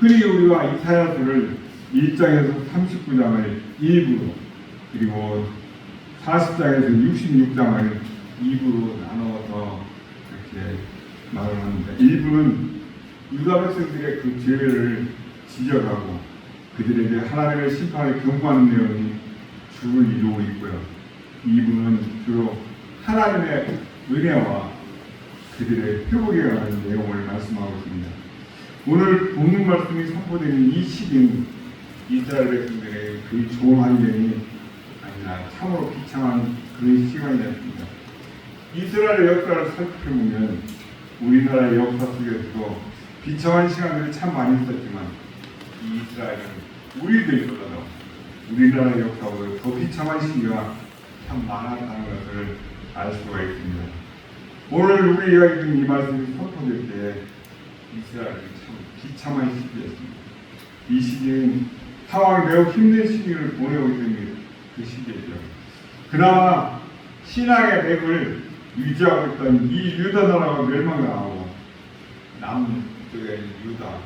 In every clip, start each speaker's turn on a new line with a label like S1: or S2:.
S1: 흔히 우리가 이사야서를 1장에서 39장을 일부로 그리고 40장에서 66장을 2부로 나누어서 이렇게 말을 합니다. 일부는 유다 백성들의 그 죄를 지적하고 그들에게 하나님의 심판을 경고하는 내용이 주를 이루고 있고요. 2부는 주로 하나님의 은혜와 그들의 회복에 관한 내용을 말씀하고 있습니다. 오늘 본문 말씀이 선포되는 이 시기는 이스라엘 백성들의 그 좋은 환경이 아니라 참으로 비참한 그런 시간이 됐습니다. 이스라엘의 역사를 살펴보면 우리나라의 역사 속에서도 비참한 시간들이 참 많이 있었지만 이 이스라엘은 우리들보다도 우리나라의 역사보다 더 비참한 시기가 참 많았다는 것을 알 수가 있습니다. 오늘 우리가 읽은 이 말씀이 선포될 때 이스라엘이 참 비참한 시기였습니다. 이 시기는 상황이 매우 힘든 시기를 보내고 있는 그 시기였죠. 그나마 신앙의 맥을 유지하고 있던 이 유다 나라가 멸망당하고 남쪽에 유다,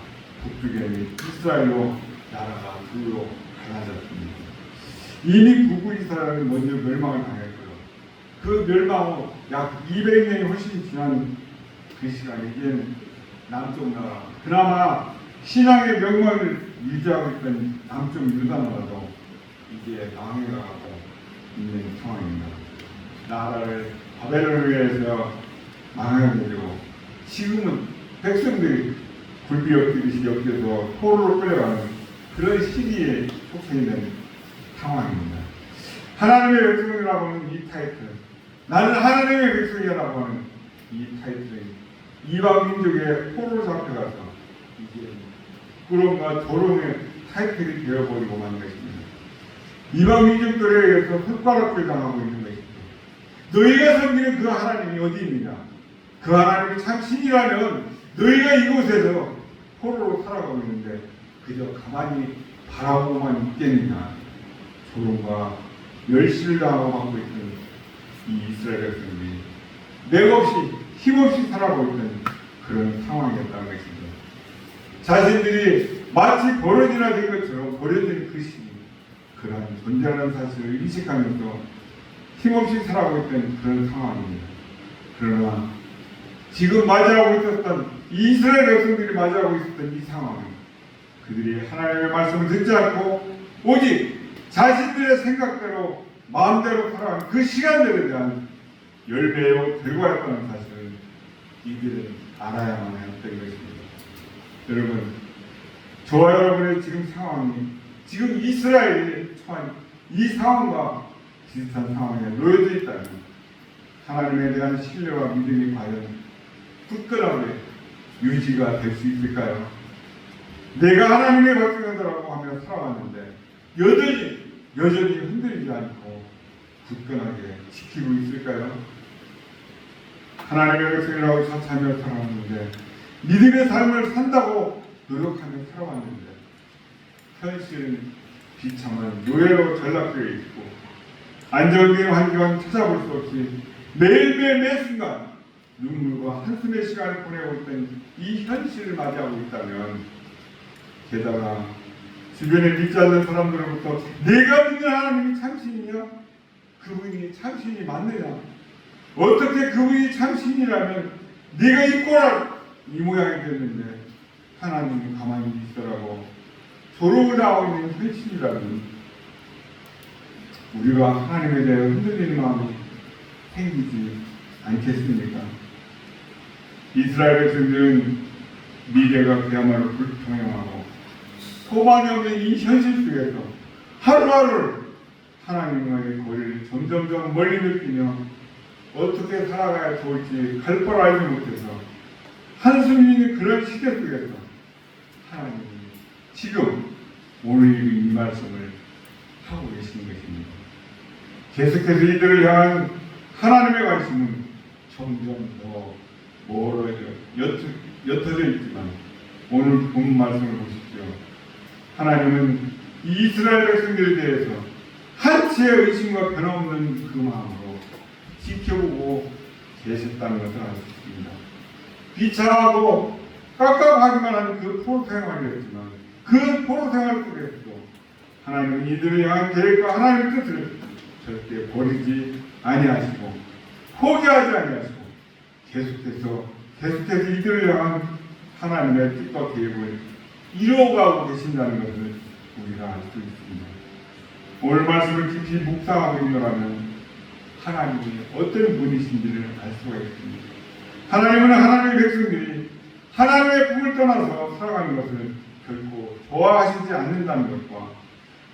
S1: 북쪽에 이스라엘로 나라가 둘로 갈라졌습니다. 이미 북부 이스라엘은 먼저 멸망을 당했고요. 그 멸망 후 약 200년이 훨씬 지난 그 시간에 이제 남쪽 나라, 그나마 신앙의 명망을 유지하고 있던 남쪽 유다 나라도 이제 망해가고 있는 상황입니다. 나라를 바벨론에 의해서 망하게 되고 지금은 백성들이 굴비 엎드리듯이 엮여서 포로로 끌려가는 그런 시기에 속성이 된 상황입니다. 하나님의 백성이라고 하는 이 타이틀, 나는 하나님의 백성이라고 하는 이 타이틀은 이방 민족의 포로로 잡혀가서 이제 부끄러움과 조롱의 타이틀이 되어버리고 만 것입니다. 이방 민족들에 의해서 헛바람을 당하고 있는 것입니다. 너희가 섬기는 그 하나님이 어디입니까? 그 하나님이 참 신이라면 너희가 이곳에서 포로로 살아가고 있는데 그저 가만히 바라보고만 있겠느냐. 조롱과 멸시를 당하고 받고 있던 이 이스라엘 백성들이 맥없이 힘없이 살아가고 있던 그런 상황이었다는 것입니다. 자신들이 마치 버러지나 된 것처럼 버려진 그 시기, 그런 존재하는 사실을 인식하면서 힘없이 살아가고 있던 그런 상황입니다. 그러나 지금 맞이하고 있었던 이스라엘 백성들이 맞이하고 있었던 이 상황은 그들이 하나님의 말씀을 듣지 않고 오직 자신들의 생각대로 마음대로 살아가는 그 시간들에 대한 열매의 결과였다는 사실을 이들은 알아야만 했던 것입니다. 여러분, 저와 여러분의 지금 상황이 지금 이스라엘이 처한 이 상황과 비슷한 상황에 놓여져 있다면 하나님에 대한 신뢰와 믿음이 과연 굳건하게 유지가 될 수 있을까요? 내가 하나님의 백성이라고 하며 살아왔는데 여전히 흔들리지 않고 굳건하게 지키고 있을까요? 하나님의 백성이라고 자처하며 살아왔는데 믿음의 삶을 산다고 노력하며 살아왔는데 현실은 비참한 노예로 전락되어 있고 안정된 환경은 찾아볼 수 없이 매일매일 매순간 눈물과 한숨의 시간을 보내고 있던 이 현실을 맞이하고 있다면 게다가 주변에 믿지 않는 사람들로부터 내가 믿는 하나님이 참신이냐? 그분이 참신이 맞느냐? 어떻게 그분이 참신이라면 네가 있거라 이 모양이 됐는데 하나님이 가만히 있더라고 조롱을 하고 있는 현실이라면 우리가 하나님에 대해 흔들리는 마음이 생기지 않겠습니까? 이스라엘 백성들은 미래가 그야말로 불평행하고 소망이 없는 이 현실 속에서 하루하루 하나님과의 거리를 점점점 멀리 느끼며 어떻게 살아가야 좋을지 갈 걸 알지 못해서 한숨이 있는 그런 시대 속에서 하나님이 지금 오늘 이 말씀을 하고 계시는 것입니다. 계속해서 이들을 향한 하나님의 관심은 점점 더 멀어져 옅어져 있지만 오늘 본 말씀을 보십시오. 하나님은 이스라엘 백성들에 대해서 한치의 의심과 변함없는 그 마음으로 지켜보고 계셨다는 것을 알 수 있습니다. 비참하고 깝깝하기만 하는 그 포로 생활이었지만 그 포로 생활 속에서도 하나님은 이들을 향한 계획과 하나님의 뜻을 절대 버리지 아니하시고 포기하지 아니하시고 계속해서 이들을 향한 하나님의 뜻과 계획을 이루어가고 계신다는 것을 우리가 알 수 있습니다. 오늘 말씀을 깊이 묵상하고 있노라면 하나님이 어떤 분이신지를 알 수가 있습니다. 하나님은 하나님의 백성들이 하나님의 품을 떠나서 살아가는 것을 결코 좋아하시지 않는다는 것과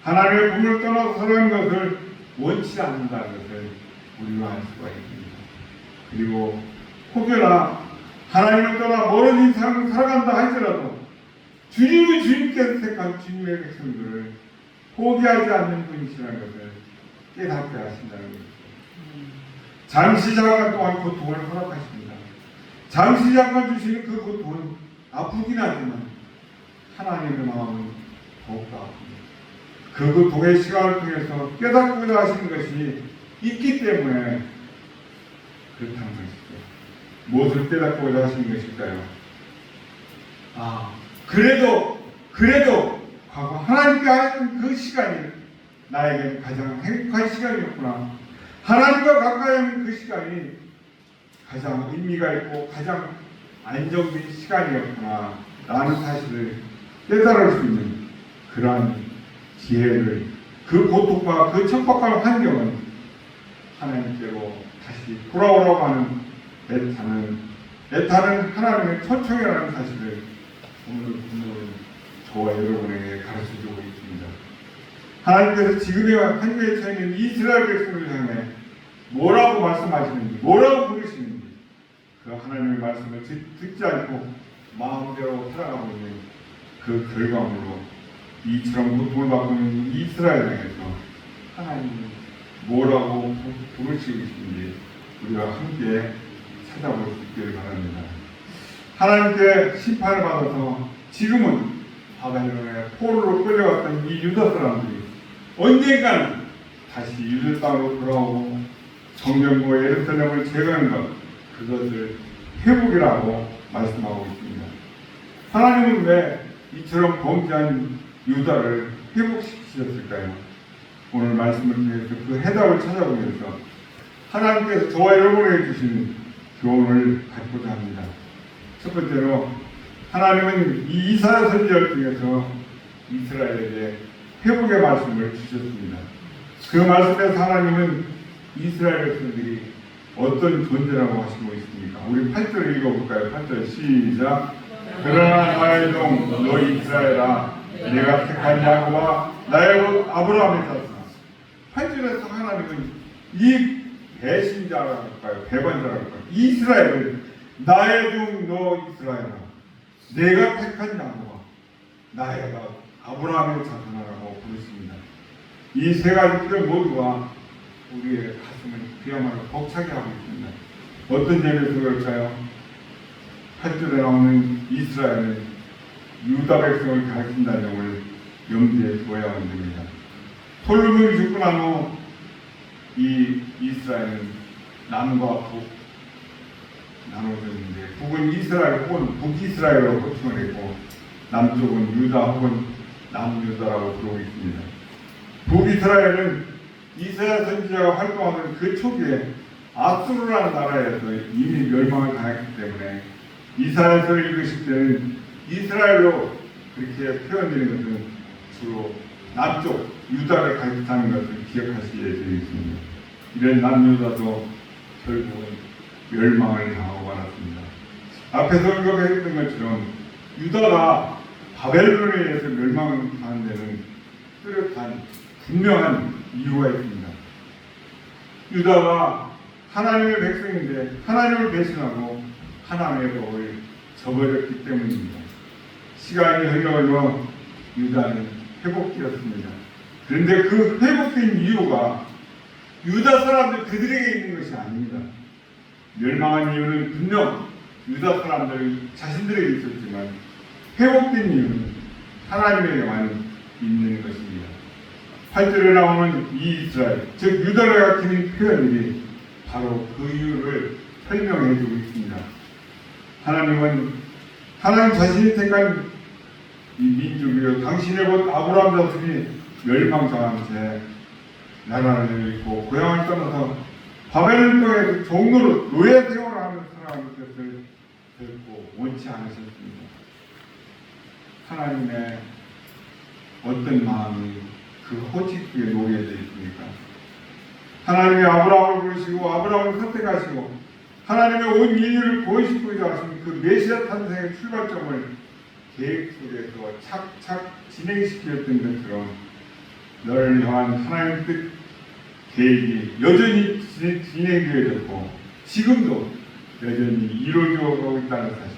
S1: 하나님의 품을 떠나서 살아가는 것을 원치 않는다는 것을 우리가 알 수가 있습니다. 그리고 혹여나 하나님을 떠나 멀어진 인생을 살아간다 할지라도 주님이 주님께서 택한 주님의 백성들을 포기하지 않는 분이시라는 것을 깨닫게 하신다는 것입니다. 잠시 잠깐 동안 고통을 허락하십니다. 잠시 잠깐 주시는 그 고통은 아프긴 하지만 하나님의 마음은 더욱더 아픕니다. 그 고통의 시간을 통해서 깨닫고자 하시는 것이 있기 때문에 그렇다는 것이죠. 무엇을 깨닫고자 하시는 것일까요? 그래도 과거 하나님께 하였던 그 시간이 나에게 가장 행복한 시간이었구나. 하나님과 가까이 하는 그 시간이 가장 의미가 있고 가장 안정된 시간이었구나 라는 사실을 깨달을 수 있는 그러한 기회를, 그 고통과 그 척박한 환경은 하나님께로 다시 돌아오라고 하는 애타는 하나님의 초청이라는 사실을 오늘 본문은 저와 여러분에게 가르쳐주고 있습니다. 하나님께서 지금의 한계에 처해 있는 이스라엘 백성을 향해 뭐라고 말씀하시는지, 뭐라고 부르시는지 그 하나님의 말씀을 듣지 않고 마음대로 살아가고 있는 그 결과물로 이처럼 고통을 받고 있는 이스라엘 향해서 하나님이 뭐라고 부르시고 계신지 우리가 함께 찾아볼 수 있기를 바랍니다. 하나님께 심판을 받아서 지금은 바벨론의 포로로 끌려갔던 이 유다 사람들이 언젠가는 다시 유다 땅으로 돌아오고 성전과 예루살렘을 제거하는 것, 그것을 회복이라고 말씀하고 있습니다. 하나님은 왜 이처럼 범죄한 유다를 회복시키셨을까요? 오늘 말씀을 통해서 그 해답을 찾아보면서 하나님께서 저와 여러분에게 주신 교훈을 갖고자 합니다. 첫 번째로 하나님은 이 이사야 선지자를 통해서 이스라엘에게 회복의 말씀을 주셨습니다. 그 말씀에서 하나님은 이스라엘 백성들이 어떤 존재라고 하시고 있습니까? 우리 8절을 읽어볼까요? 8절 시작. 그러나 나의 종 너 이스라엘아, 내가 택한 야곱아, 나의 곧 아브라함의 자손아. 8절에서 하나님은 이 배신자랄까요? 배반자랄까요? 이스라엘을 나의 종 너 이스라엘아, 내가 택한 야곱아, 나의 것 아브라함의 자손아라고 부르십니다. 이 세 가지 뜻 모두가 우리의 가슴을 그야말로 벅차게 하고 있습니다. 어떤 점에서 그럴까요? 8절에 나오는 이스라엘은 유다 백성을 가리킨다는 점을 염두에 두어야 하는 겁니다. 솔로몬이 죽고 난 후 이 이스라엘은 남과 북 나눠졌는데, 북은 이스라엘 혹은 북이스라엘로 호칭을 했고 남쪽은 유다 혹은 남유다라고 부르고 있습니다. 북이스라엘은 이사야 선지자가 활동하던 그 초기에 아수르라는 나라에서 이미 멸망을 당했기 때문에 이사야서를 읽으실 때는 이스라엘로 그렇게 표현되는 것은 주로 남쪽 유다를 가리키는 것을 기억하시게 되어 있습니다. 이런 남유다도 결국은 멸망을 당하고 말았습니다. 앞에서 언급했던 것처럼 유다가 바벨론에 의해서 멸망을 당한 데는 뚜렷한 분명한 이유가 있습니다. 유다가 하나님의 백성인데 하나님을 배신하고 하나님의 법을 저버렸기 때문입니다. 시간이 흘러 유다는 회복되었습니다. 그런데 그 회복된 이유가 유다 사람들 그들에게 있는 것이 아닙니다. 멸망한 이유는 분명 유다 사람들 자신들에게 있었지만 회복된 이유는 하나님에게만 있는 것입니다. 8절에 나오는 이 이스라엘, 즉 유다를 가리키는 표현들이 바로 그 이유를 설명해 주고 있습니다. 하나님은 하나님 자신이 택한 이 민족이요 당신의 곧 아브라함 자손이 멸망당한 채 나라를 잃고 고향을 떠나서 바벨론 땅에 종로로 노예 생활하는 사람의 뜻을 듣고 원치 않으셨습니다. 하나님의 어떤 마음이 그 호치기에 놓여 있습니까? 하나님이 아브라함을 부르시고 아브라함을 선택하시고 하나님의 온 인류를 구원시키고자 하신 그 메시아 탄생의 출발점을 계획 속에서 착착 진행시켰던 것처럼 너를 향한 하나님의 뜻 계획이 여전히 진행되어졌고 지금도 여전히 이루어지고 있다는 사실.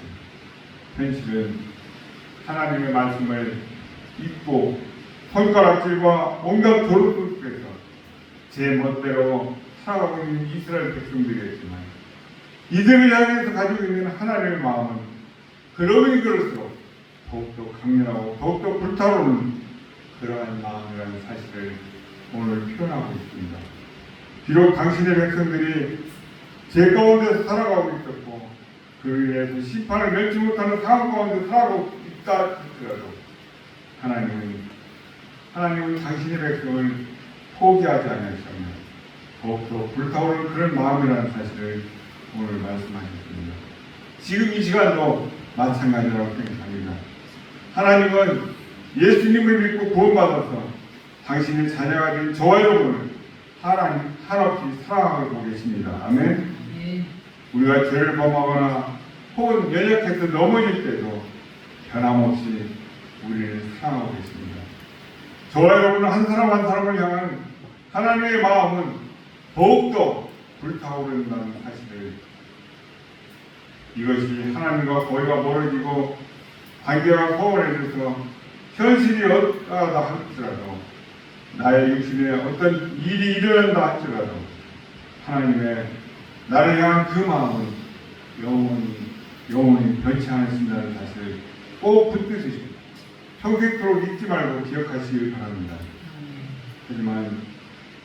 S1: 현실은 하나님의 말씀을 잊고 손가락질과 온갖 도로 속에서 제 멋대로 살아가고 있는 이스라엘 백성들이었지만 이들을 향해서 가지고 있는 하나님의 마음은 그러면 그럴수록 더욱더 강렬하고 더욱더 불타오르는 그러한 마음이라는 사실을 오늘 표현하고 있습니다. 비록 당신의 백성들이 죄 가운데서 살아가고 있었고 그로 인해서 심판을 면치 못하는 상황 가운데 살아가고 있다 할지라도 하나님은 당신의 백성을 포기하지 않으셨며 더욱더 불타오르는 그런 마음이라는 사실을 오늘 말씀하셨습니다. 지금 이 시간도 마찬가지라고 생각합니다. 하나님은 예수님을 믿고 구원받아서 당신의 자녀가 된 저와 여러분을 한없이 사랑하고 계십니다. 아멘. 우리가 죄를 범하거나 혹은 연약해서 넘어질 때도 변함없이 우리를 사랑하고 계십니다. 저와 여러분 한 사람 한 사람을 향한 하나님의 마음은 더욱더 불타오른다는 사실을 이것이 하나님과 거리가 멀어지고 관계가 소원해져서 현실이 어떠하다 할지라도 나의 육신에 어떤 일이 일어난다 할지라도 하나님의 나를 향한 그 마음은 영원히 변치 않으신다는 사실을 꼭 붙드시고 평생토록 잊지 말고 기억하시길 바랍니다. 하지만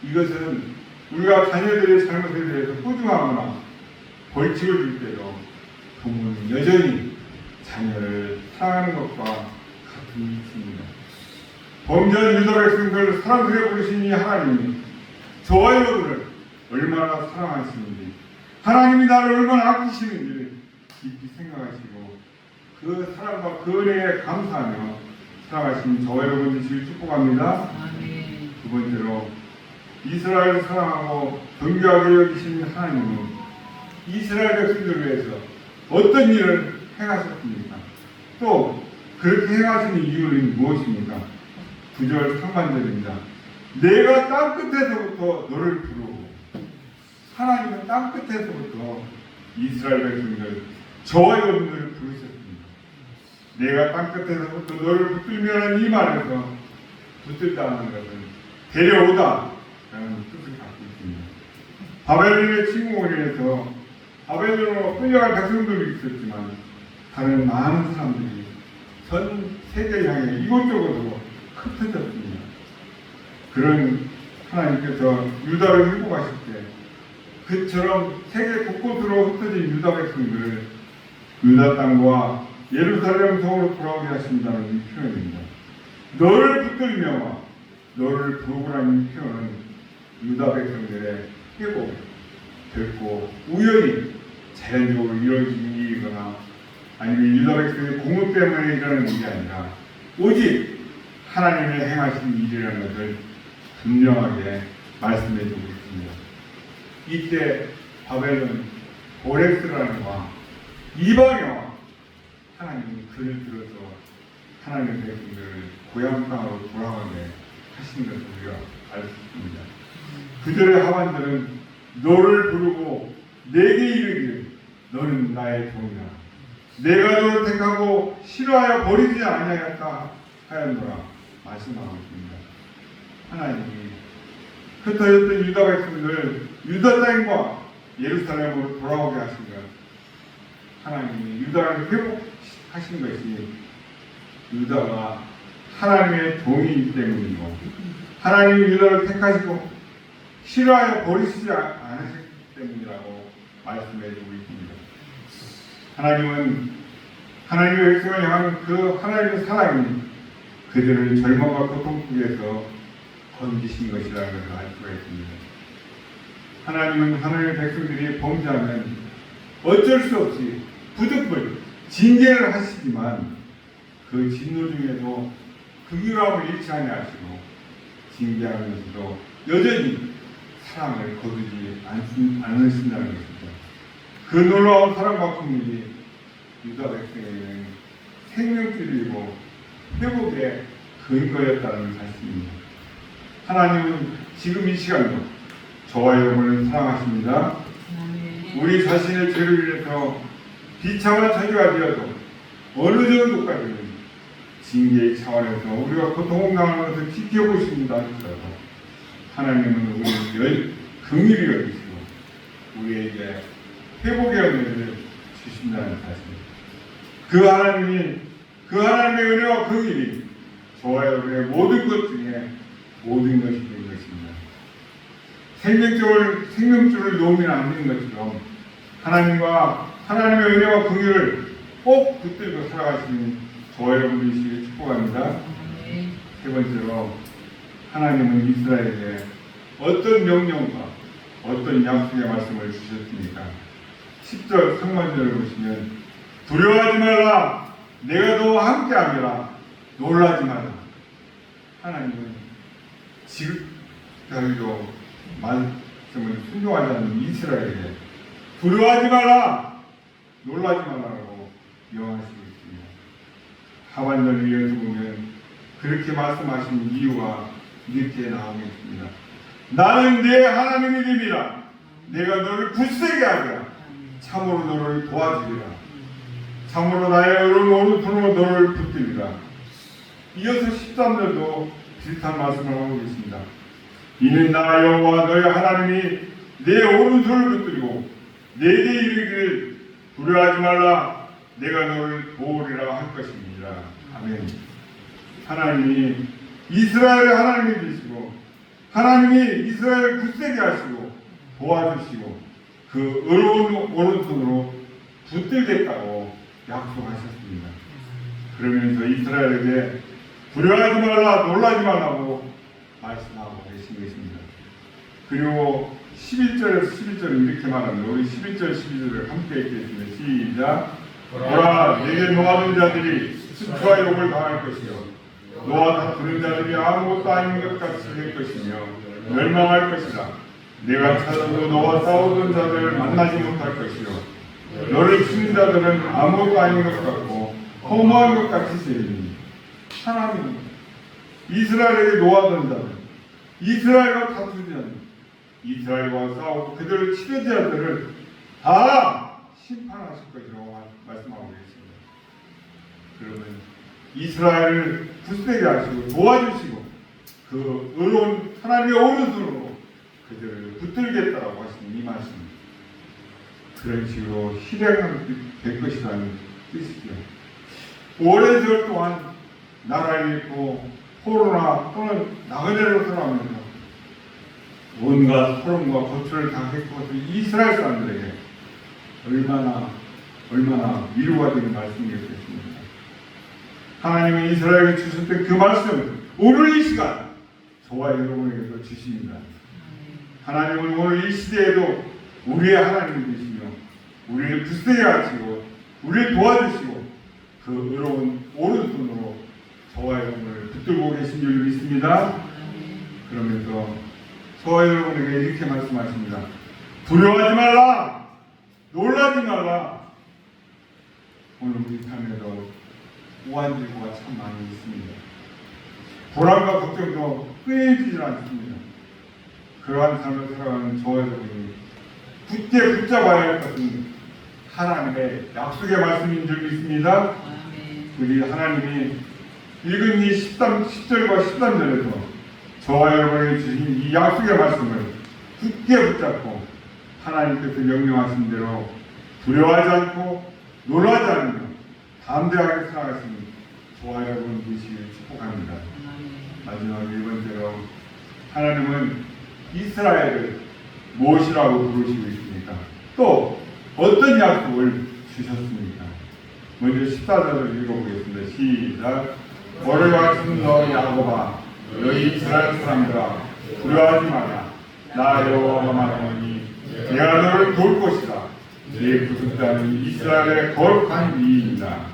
S1: 이것은 우리가 자녀들의 잘못에 대해서 소중하거나 벌칙을 줄 때도 부모는 여전히 자녀를 사랑하는 것과 같은 것입니다. 범죄한 유다 백성들 사랑스레 부르신 이 하나님이 저와 여러분을 얼마나 사랑하시는지 하나님이 나를 얼마나 아끼시는지를 깊이 생각하시고 그 사랑과 그 은혜에 감사하며 살아가신 저와 여러분 되시길 축복합니다. 두 번째로 이스라엘을 사랑하고 존귀하게 여기신 하나님은 이스라엘 백성들을 위해서 어떤 일을 행하셨습니까? 또 그렇게 행하시는 이유는 무엇입니까? 9절 상반절입니다. 내가 땅끝에서부터 너를 부르고 하나님은 땅끝에서부터 이스라엘 백성들 저와 여러분들을 부르셨습니다. 내가 땅끝에서부터 너를 붙들면은 이 말에서 붙들다는 것은 데려오다 라는 뜻을 갖고 있습니다. 바벨론의 침공을 인해서 바벨론으로 끌려갈 백성들도 있었지만 다른 많은 사람들이 전 세계를 향해 이곳저곳으로 흩어졌습니다. 그런 하나님께서 유다를 회복하실 때 그처럼 세계 곳곳으로 흩어진 유다 백성들을 유다 땅과 예루살렘 성으로 돌아오게 하신다는 이 표현입니다. 너를 붙들며 너를 부르고라는 표현은 유다 백성들의 회복, 결코 우연히 자연적으로 이루어진 일이거나 아니면 유다 백성의 공업 때문에 일어나는 일이 아니라 오직 하나님의 행하신 일이라는 것을 분명하게 말씀해 주고 있습니다. 이때 바벨론 고렉스라는 왕, 이방의 왕, 하나님이 그를 들어서 하나님의 백성들을 고향 땅으로 돌아가게 하신 것을 우리가 알 수 있습니다. 그들의 하반절은 너를 부르고 내게 이르기를 너는 나의 종이라 내가 너를 택하고 싫어하여 버리지 아니하였다 하였노라 말씀하고 있습니다. 하나님이 흩어졌던 유다 백성들 유다 땅과 예루살렘으로 돌아오게 하신 것, 하나님이 유다를 회복하신 것이 유다가 하나님의 종이기 때문이고 하나님이 유다를 택하시고 싫어하여 버리시지 않으셨기 때문이라고 말씀해 주고 있습니다. 하나님은 하나님의 백성을 향한 그 하나님의 사랑이 그들을 절망과 고통 속에서 건지신 것이라는 것을 알 수가 있습니다. 하나님은 하나님의 백성들이 범죄하면 어쩔 수 없이 부득불 징계를 하시지만 그 진노 중에도 긍휼함을 잃지 아니하시고 징계하면서도 여전히 사랑을 거두지 않으신다는 것입니다. 그 놀라운 사랑과 긍휼이 유다 백성에게는 생명줄이고 회복의 근거였다는 사실입니다. 하나님은 지금 이 시간도 저와 여러분을 사랑하십니다. 우리 자신의 죄를 위해서 비참한 처지가 되어도 어느 정도까지는 징계의 차원에서 우리가 고통을 당하는 것을 지켜보십니다 하더라도 하나님은 우리를 긍휼히 여기시고 우리에게 회복의 은혜를 주신다는 사실. 그 하나님의 은혜와 긍휼이 저와 여러분의 모든 것 중에 모든 것이 된 것입니다. 생명줄을 놓으면 안 되는 것처럼 하나님의 은혜와 긍휼을 꼭 붙들고 살아가시는 저와 여러분들이 축복합니다. 세 번째로 하나님은 이스라엘에게 어떤 명령과 어떤 약속의 말씀을 주셨습니까? 10절 상반절을 보시면 두려워하지 말라 내가 너와 함께하리라 놀라지 말라. 하나님은 지금까지도 말씀을 순종하지 않는 이스라엘에게 두려워하지 말라 놀라지 말라라고 명하시고 있습니다. 하반절을 이어서 보면 그렇게 말씀하신 이유가 이렇게 나오고 있습니다. 나는 내 하나님이 됨이라 내가 너를 굳세게 하리라 참으로 너를 도와주리라 참으로 나의 의로운 오른손으로 너를 붙들리라. 이어서 13절도 비슷한 말씀을 하고 계십니다. 이는 나 여호와 너의 하나님이 내 오른손을 붙들고 내게 이르기를 두려워하지 말라 내가 너를 도우리라 할 것입니다. 아멘. 하나님이 이스라엘의 하나님이 되시고 하나님이 이스라엘을 굳세게 하시고 도와주시고 그 의로운 오른손으로 붙들겠다고 약속하셨습니다. 그러면서 이스라엘에게 두려워하지 말라 놀라지 말라고 말씀하고 계신 것입니다. 그리고 11절에서 12절은 이렇게 말합니다. 우리 11절 12절을 함께 읽겠습니다. 시작. 보라 내게 노하던 자들이 수치와 욕을 당할 것이요 너와 다투는 자들이 아무것도 아닌 것 같이 될 것이며 멸망할 것이다. 내가 찾아도 너와 싸우던 자들을 만나지 못할 것이요 너를 치는 자들은 아무것도 아닌 것 같고 허무한 것 같이 되리니. 하나님은 이스라엘에게 노하던 자들, 이스라엘과 다투는 자들, 이스라엘과 싸우고 그들을 치는 자들을 다 심판하실 것이라고 말씀하고 계십니다. 그러면 이스라엘을 굳세게 하시고 도와주시고 그 의로운 하나님의 오른손으로 그들을 붙들겠다라고 하시는 이 말씀입니다. 그런 식으로 실행될 것이라는 뜻이죠. 오랜 세월 동안 나라를 잃고 코로나 또는 나그네로 살아가면서 온갖 소름과 고초를 당했고 이스라엘 사람들에게 얼마나 위로가 되는 말씀이었겠습니까? 하나님은 이스라엘에 주셨던 그 말씀을 오늘 이 시간 저와 여러분에게도 주십니다. 하나님은 오늘 이 시대에도 우리의 하나님이 되시며 우리를 굳세게 하시고 우리를 도와주시고 그 의로운 오른손으로 저와 여러분을 붙들고 계신 줄 믿습니다. 그러면서 저와 여러분에게 이렇게 말씀하십니다. 두려워하지 말라 놀라지 말라. 오늘 우리 삶에도 우환질고가 참 많이 있습니다. 불안과 걱정도 끊이질 않습니다. 그러한 삶을 살아가는 저와 여러분이 굳게 붙잡아야 할 것은 하나님의 약속의 말씀인 줄 믿습니다. 우리 하나님이 읽은 이 10절과 13절에서 저와 여러분에게 주신 이 약속의 말씀을 굳게 붙잡고 하나님께서 명령하신 대로 두려워하지 않고 놀라지 않으며 담대하게 살아가시는 저와 여러분 되시길 축복합니다. 마지막 1번째로 하나님은 이스라엘을 무엇이라고 부르시고 있습니까? 또 어떤 약속을 주셨습니까? 먼저 14절을 읽어보겠습니다. 시작. 너를 같은 너 야곱아, 너희 이스라엘 사람들아, 두려워하지 마라. 나 여호와가 말하노니 내가 너를 도울 것이다. 내 구속자는 이스라엘의 거룩한 이인이다.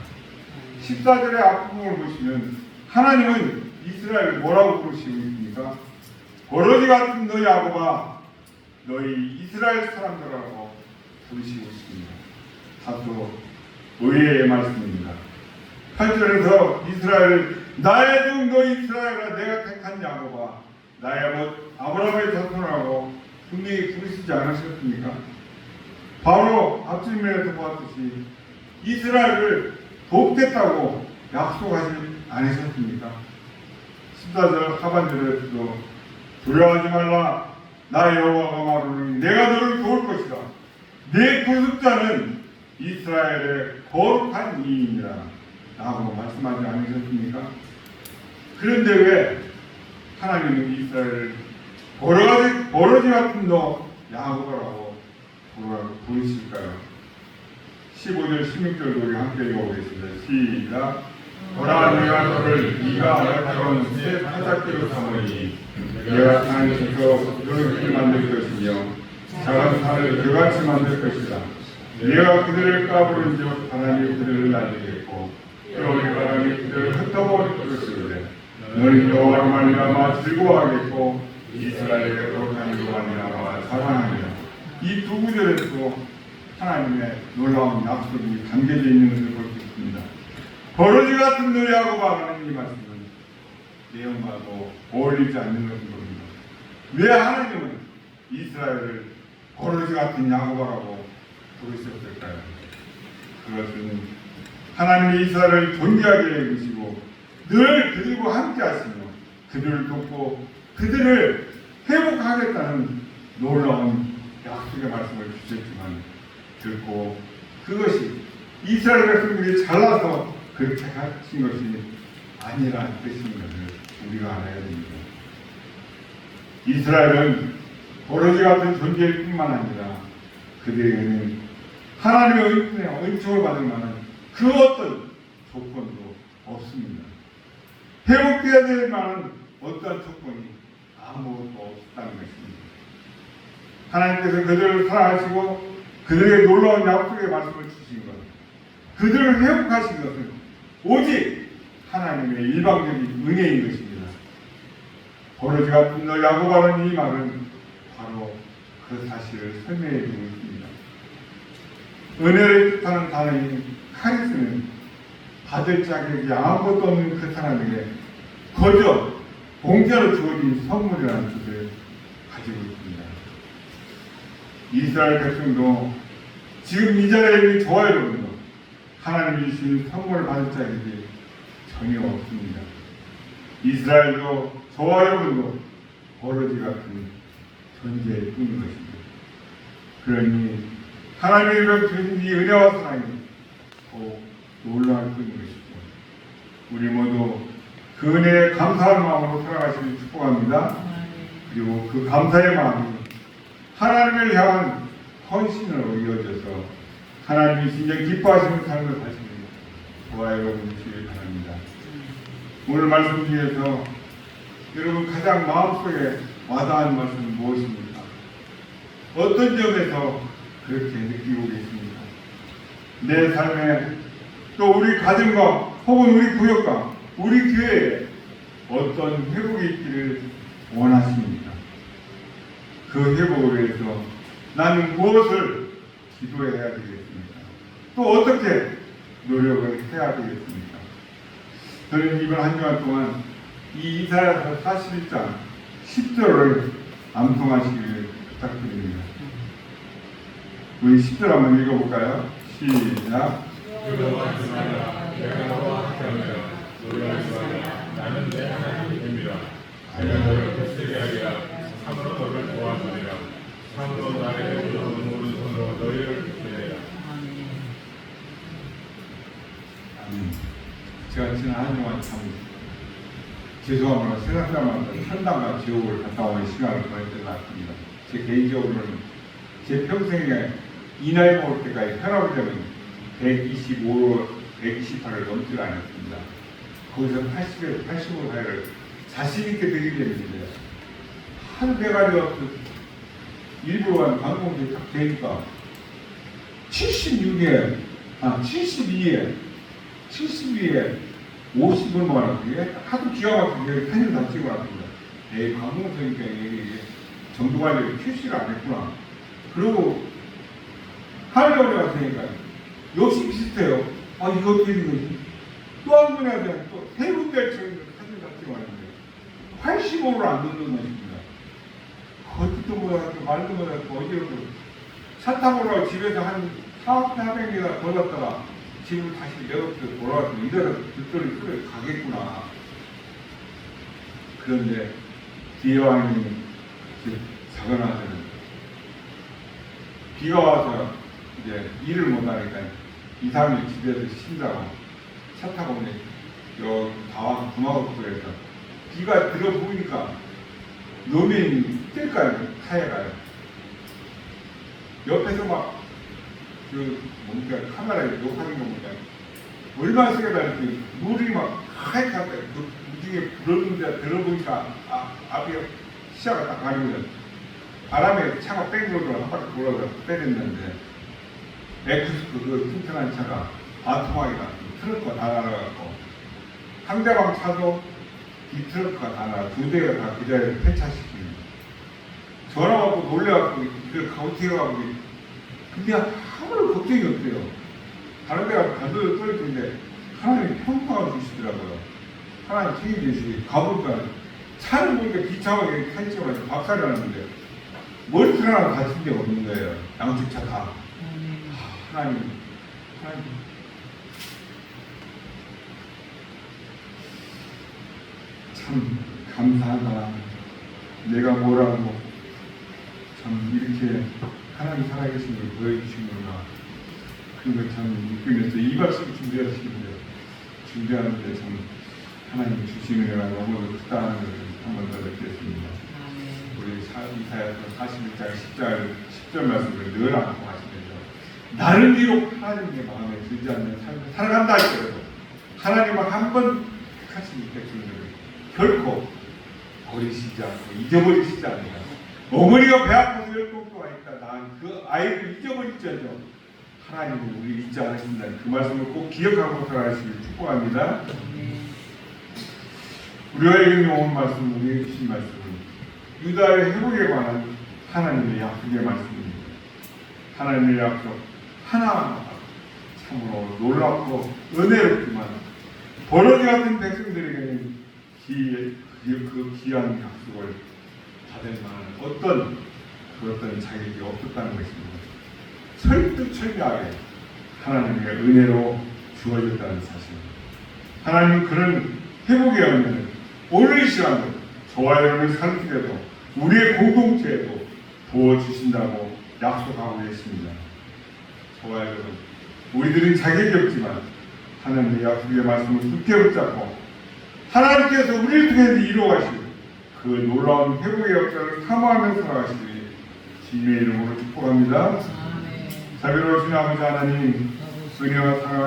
S1: 14절의 앞부분을 보시면 하나님은 이스라엘을 뭐라고 부르시고 있습니까? 버러지 같은 너 야곱아, 너희 이스라엘 사람들하고 부르시고 있습니다. 다소 의외의 말씀입니다. 8절에서 이스라엘, 나의 종 너 이스라엘아, 내가 택한 야곱아, 나의 아브라함의 자손하고 분명히 부르시지 않으셨습니까? 바로 앞질면에서 보았듯이 이스라엘을 돕겠다고 약속하지 않으셨습니까? 14절 하반절에서도 두려워하지 말라. 나 여호와가 말하노니 내가 너를 도울 것이다. 내 구속자는 이스라엘의 거룩한 이인이라 라고 말씀하지 않으셨습니까? 그런데 왜 하나님은 이스라엘을 버러지 같은 너 야곱이라고 부르실까요? 15절 16절도 우리 함께 읽어보겠습니다. 시작. 보라, 내가 너를 네가 알아가는 새 타작기로 삼으니 내가 산에서 그들을 만들 것이며 작은 산을 그같이 만들 것이다. 내가 그들을 까부른 즉 하나님이 그들을 날리겠고 여호와의 바람이 그들을 흩어버릴 것이로되 너는 여호와로 말미암아 즐거워하겠고 이스라엘의 거룩한 이로 말미암아 사랑하리라. 이 두 구절에서 하나님의 놀라운 약속이 담겨져 있는 것을 볼 수 있습니다. 버러지 같은 너 야곱아라는 이 말씀은 내용과도 어울리지 않는 것을 봅니다. 왜 하나님은 이스라엘을 버러지 같은 야곱아라고 부르셨을까요? 그것은 하나님이 이스라엘을 존귀하게 여기시고 늘 그들과 함께 하시며 그들을 돕고 그들을 회복하겠다는 놀라운 약속의 말씀을 주셨지만 듣고 그것이 이스라엘 백성들이 잘나서 그렇게 하신 것이 아니라는 뜻인 것을 우리가 알아야 됩니다. 이스라엘은 버러지 같은 존재일 뿐만 아니라 그들에게는 하나님의 은총을 받을 만한 그 어떤 조건도 없습니다. 회복되어야 될 만한 어떤 조건이 아무것도 없다는 것입니다. 하나님께서 그들을 사랑하시고 그들에게 놀라운 약속의 말씀을 주신 것, 그들을 회복하신 것은 오직 하나님의 일방적인 은혜인 것입니다. 버러지 같은 너 야곱아라는 이 말은 바로 그 사실을 설명해 주고 있습니다. 은혜를 뜻하는 단어인 카리스는 받을 자격이 아무것도 없는 그 사람에게 거저 공짜로 주어진 선물이라는 뜻을 가지고 있습니다. 이스라엘 백성도 지금 이 자리에 있는 저와 여러분도 하나님이 주신 선물을 받을 자격이 전혀 없습니다. 이스라엘도 저와 여러분도 버러지 같은 존재일 뿐인 것입니다. 그러니 하나님이 주신 이 은혜와 사랑이 더 놀라울 뿐인 것이죠. 우리 모두 그 은혜에 감사하는 마음으로 살아가시길 축복합니다. 그리고 그 감사의 마음이 하나님을 향한 헌신으로 이어져서 하나님이 진정 기뻐하시는 삶을 사시는 저와 여러분 되시길 바랍니다. 오늘 말씀 중에서 여러분 가장 마음속에 와닿은 말씀은 무엇입니까? 어떤 점에서 그렇게 느끼고 계십니까? 내 삶에 또 우리 가정과 혹은 우리 구역과 우리 교회에 어떤 회복이 있기를 원하십니까? 그 회복을 위해서 나는 무엇을 기도해야 되겠습니까? 또 어떻게 노력을 해야 되겠습니까? 저는 이번 한 주간 동안 이 이사야서 41장 10절을 암송하시기를 부탁드립니다. 우리 10절 한번 읽어볼까요? 시작.
S2: 두려워하지 마라. 내가 너와 함께하며 놀라지 마라. 나는 내 하나님이 됩니다. 내가 너를 곱게 하리라. 참으로 너를 도와주리라. 참으로 나의 오른손으로 너희를 붙이리라.
S1: 아멘. 제가 지난 한 주간 참 죄송합니다. 생각나마다 천당과 지옥을 갔다 오는 시간을 보냈던 것 같습니다. 제 개인적으로는 제 평생에 이 나이 먹을 때까지 살아오려면 125 128을 넘지가 않았습니다. 거기서 80에서 85 사이를 자신있게 되게 되는데 한 대가리가 일부러 한 방송국이 딱 되니까 72에 50을 모아놨어요. 하도 기가 막히게 사진 다 찍어놨습니다. 에이, 방송국이니까 이게 정도관리를 QC를 안 했구나. 그리고 하려고 왔으니까 역시 비슷해요. 아, 이거 어떻게 된 거지? 또 한 번에 하면 또 세 군데 사진 다 찍어놨는데 85를 안 듣는 것입니다. 걷지도 못하고 말도 못하고 어지럽고 차 타고 올라가 집에서 한 400m 걸었다가 지금 다시 내가 돌아와서 이대로 듣더니 그래 가겠구나. 그런데 뒤에 와 있는 작은아들은 비가 와서 이제 일을 못하니까 2, 3일 집에서 쉰다고 차 타고 오니 여기 다 와서 구마고속도로에서 비가 들어보니까 노면이 뜰까요? 타야가요. 옆에서 막 뭔가 카메라에 녹화하는 거 보니까 얼마나 세게 다녔지 물이 막 하얗게 그 무중에 불었는데 들어보니까 앞에 시야가 딱 가리면 바람에 차가 뺑글뺑글 한 바퀴 돌아서 때렸는데 에쿠스크 그 튼튼한 차가 아토마이가 트럭과 다 날아갔고 상대방 차도 이 트럭과 다 날아 두 대가 다 그 자리에 폐차시키는 전화 받고 놀래갖고 이걸 어떻게 가고 근데 아무런 걱정이 없어요. 다른 데가 반대로 떨어지는데 하나님 평가가 주시더라고요. 하나님 책임지시기 가볼까 차를 보니까 기차가 타있지만 박살이 났는데 머리 하나 다친 게 없는 거예요. 양쪽 차 다. 하나님 참 감사하다. 내가 뭐라고 참 이렇게 하나님 살아계신 걸 보여주시는구나. 그런 걸 참 느끼면서 이 말씀 준비하는데 참 하나님 주시는 거라 너무 크다는 것을 한 번 더 느꼈습니다. 우리 이사야서 41장 10절 말씀을 늘 안고 하시면서 나를 비록 하나님의 마음에 들지 않는 삶을 살아간다 할지라도 하나님을 한 번 택하신 백성들을 결코 버리시지 않고 잊어버리시지 않는다. 어머니가 배 아파서 열동도가 있다. 난 그 아이를 잊어버릴지어도 하나님은 우리 잊지 않으신다. 그 말씀을 꼭 기억하고 살아가시길 축복합니다. 우리에게 온 말씀, 우리에게 주신 말씀은 유다의 회복에 관한 하나님의 약속의 말씀입니다. 하나님의 약속 하나하나 참으로 놀랍고 은혜롭지만 버러지 같은 백성들에게는 그 귀한 약속을 받을 만한 어떤 자격이 없었다는 것입니다. 설득철미하게 하나님의 은혜로 주어졌다는 사실. 하나님은 그런 회복의 은혜를 오늘 이 시간도 저와 여러분의 삶속에도 우리의 공동체에도 부어주신다고 약속하고 계십니다. 저와 여러분, 우리들은 자격이 없지만 하나님의 약속의 말씀을 굳게 붙잡고 하나님께서 우리를 통해서 이루어가시고 그 놀라운 회복의 역사를 사모하며 살아가시기를 주님의 이름으로 축복합니다. 자비로우신 아버지 하나님, 은혜와 사랑